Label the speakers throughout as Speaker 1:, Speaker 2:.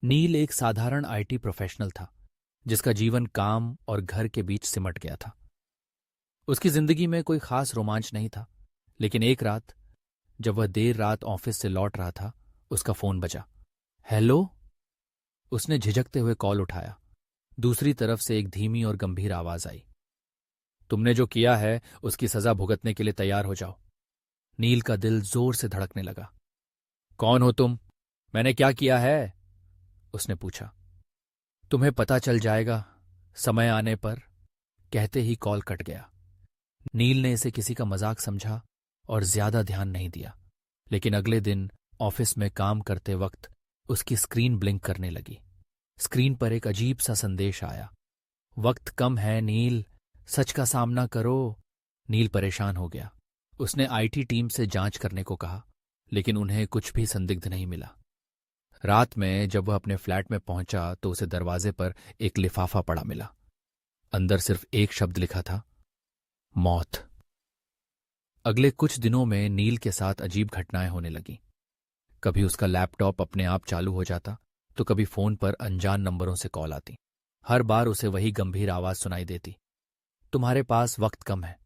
Speaker 1: नील एक साधारण IT professional था जिसका जीवन काम और घर के बीच सिमट गया था। उसकी जिंदगी में कोई खास रोमांच नहीं था, लेकिन एक रात जब वह देर रात ऑफिस से लौट रहा था, उसका फोन बजा। हेलो। उसने झिझकते हुए कॉल उठाया। दूसरी तरफ से एक धीमी और गंभीर आवाज आई। तुमने जो किया है उसकी सजा भुगतने के लिए तैयार हो जाओ। नील का दिल जोर से धड़कने लगा। कौन हो तुम? मैंने क्या किया है? उसने पूछा। तुम्हें पता चल जाएगा समय आने पर, कहते ही कॉल कट गया। नील ने इसे किसी का मजाक समझा और ज्यादा ध्यान नहीं दिया, लेकिन अगले दिन ऑफिस में काम करते वक्त उसकी स्क्रीन ब्लिंक करने लगी। स्क्रीन पर एक अजीब सा संदेश आया। वक्त कम है नील, सच का सामना करो। नील परेशान हो गया। उसने आईटी टीम से जांच करने को कहा, लेकिन उन्हें कुछ भी संदिग्ध नहीं मिला। रात में जब वह अपने फ्लैट में पहुंचा तो उसे दरवाजे पर एक लिफाफा पड़ा मिला। अंदर सिर्फ एक शब्द लिखा था, मौत। अगले कुछ दिनों में नील के साथ अजीब घटनाएं होने लगीं। कभी उसका लैपटॉप अपने आप चालू हो जाता, तो कभी फोन पर अनजान नंबरों से कॉल आती। हर बार उसे वही गंभीर आवाज सुनाई देती, तुम्हारे पास वक्त कम है।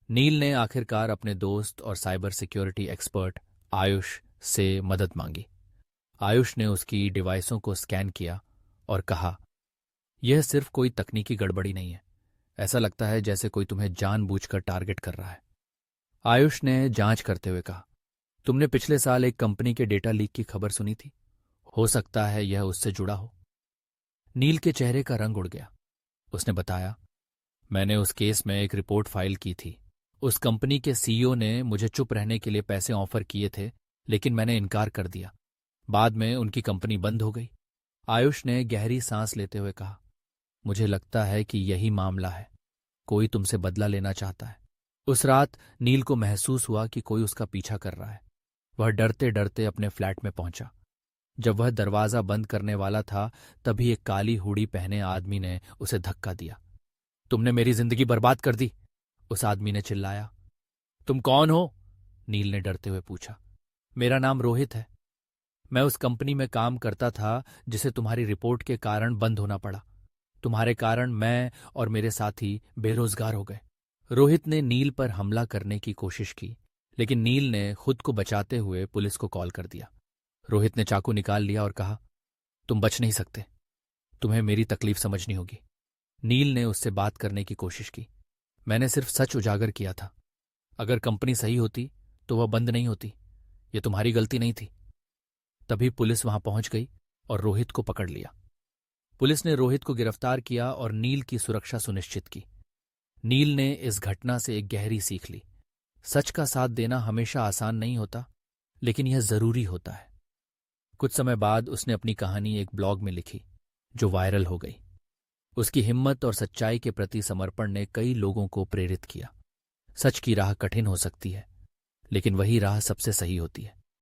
Speaker 1: नील ने आखिरकार अपने दोस्त और साइबर सिक्योरिटी एक्सपर्ट आयुष से मदद मांगी। आयुष ने उसकी डिवाइसों को स्कैन किया और कहा, यह सिर्फ कोई तकनीकी गड़बड़ी नहीं है। ऐसा लगता है जैसे कोई तुम्हें जानबूझकर टारगेट कर रहा है। आयुष ने जांच करते हुए कहा, तुमने पिछले साल एक कंपनी के डेटा लीक की खबर सुनी थी। हो सकता है यह उससे जुड़ा हो। नील के चेहरे का रंग उड़ गया। उसने बताया, मैंने उस केस में एक रिपोर्ट फाइल की थी। उस कंपनी के सीईओ ने मुझे चुप रहने के लिए पैसे ऑफर किए थे, लेकिन मैंने इनकार कर दिया। बाद में उनकी कंपनी बंद हो गई। आयुष ने गहरी सांस लेते हुए कहा, मुझे लगता है कि यही मामला है। कोई तुमसे बदला लेना चाहता है। उस रात नील को महसूस हुआ कि कोई उसका पीछा कर रहा है। वह डरते डरते अपने फ्लैट में पहुंचा। जब वह दरवाजा बंद करने वाला था, तभी एक काली हुडी पहने आदमी ने उसे धक्का दिया। तुमने मेरी जिंदगी बर्बाद कर दी, उस आदमी ने चिल्लाया। तुम कौन हो? नील ने डरते हुए पूछा। मेरा नाम रोहित है। मैं उस कंपनी में काम करता था जिसे तुम्हारी रिपोर्ट के कारण बंद होना पड़ा। तुम्हारे कारण मैं और मेरे साथी बेरोजगार हो गए। रोहित ने नील पर हमला करने की कोशिश की, लेकिन नील ने खुद को बचाते हुए पुलिस को कॉल कर दिया। रोहित ने चाकू निकाल लिया और कहा, तुम बच नहीं सकते। तुम्हें मेरी तकलीफ समझनी होगी। नील ने उससे बात करने की कोशिश की। मैंने सिर्फ सच उजागर किया था। अगर कंपनी सही होती तो वह बंद नहीं होती। ये तुम्हारी गलती नहीं थी। तभी पुलिस वहां पहुंच गई और रोहित को पकड़ लिया। पुलिस ने रोहित को गिरफ्तार किया और नील की सुरक्षा सुनिश्चित की। नील ने इस घटना से एक गहरी सीख ली। सच का साथ देना हमेशा आसान नहीं होता, लेकिन यह जरूरी होता है। कुछ समय बाद उसने अपनी कहानी एक ब्लॉग में लिखी, जो वायरल हो गई। उसकी हिम्मत और सच्चाई के प्रति समर्पण ने कई लोगों को प्रेरित किया। सच की राह कठिन हो सकती है, लेकिन वही राह सबसे सही होती है।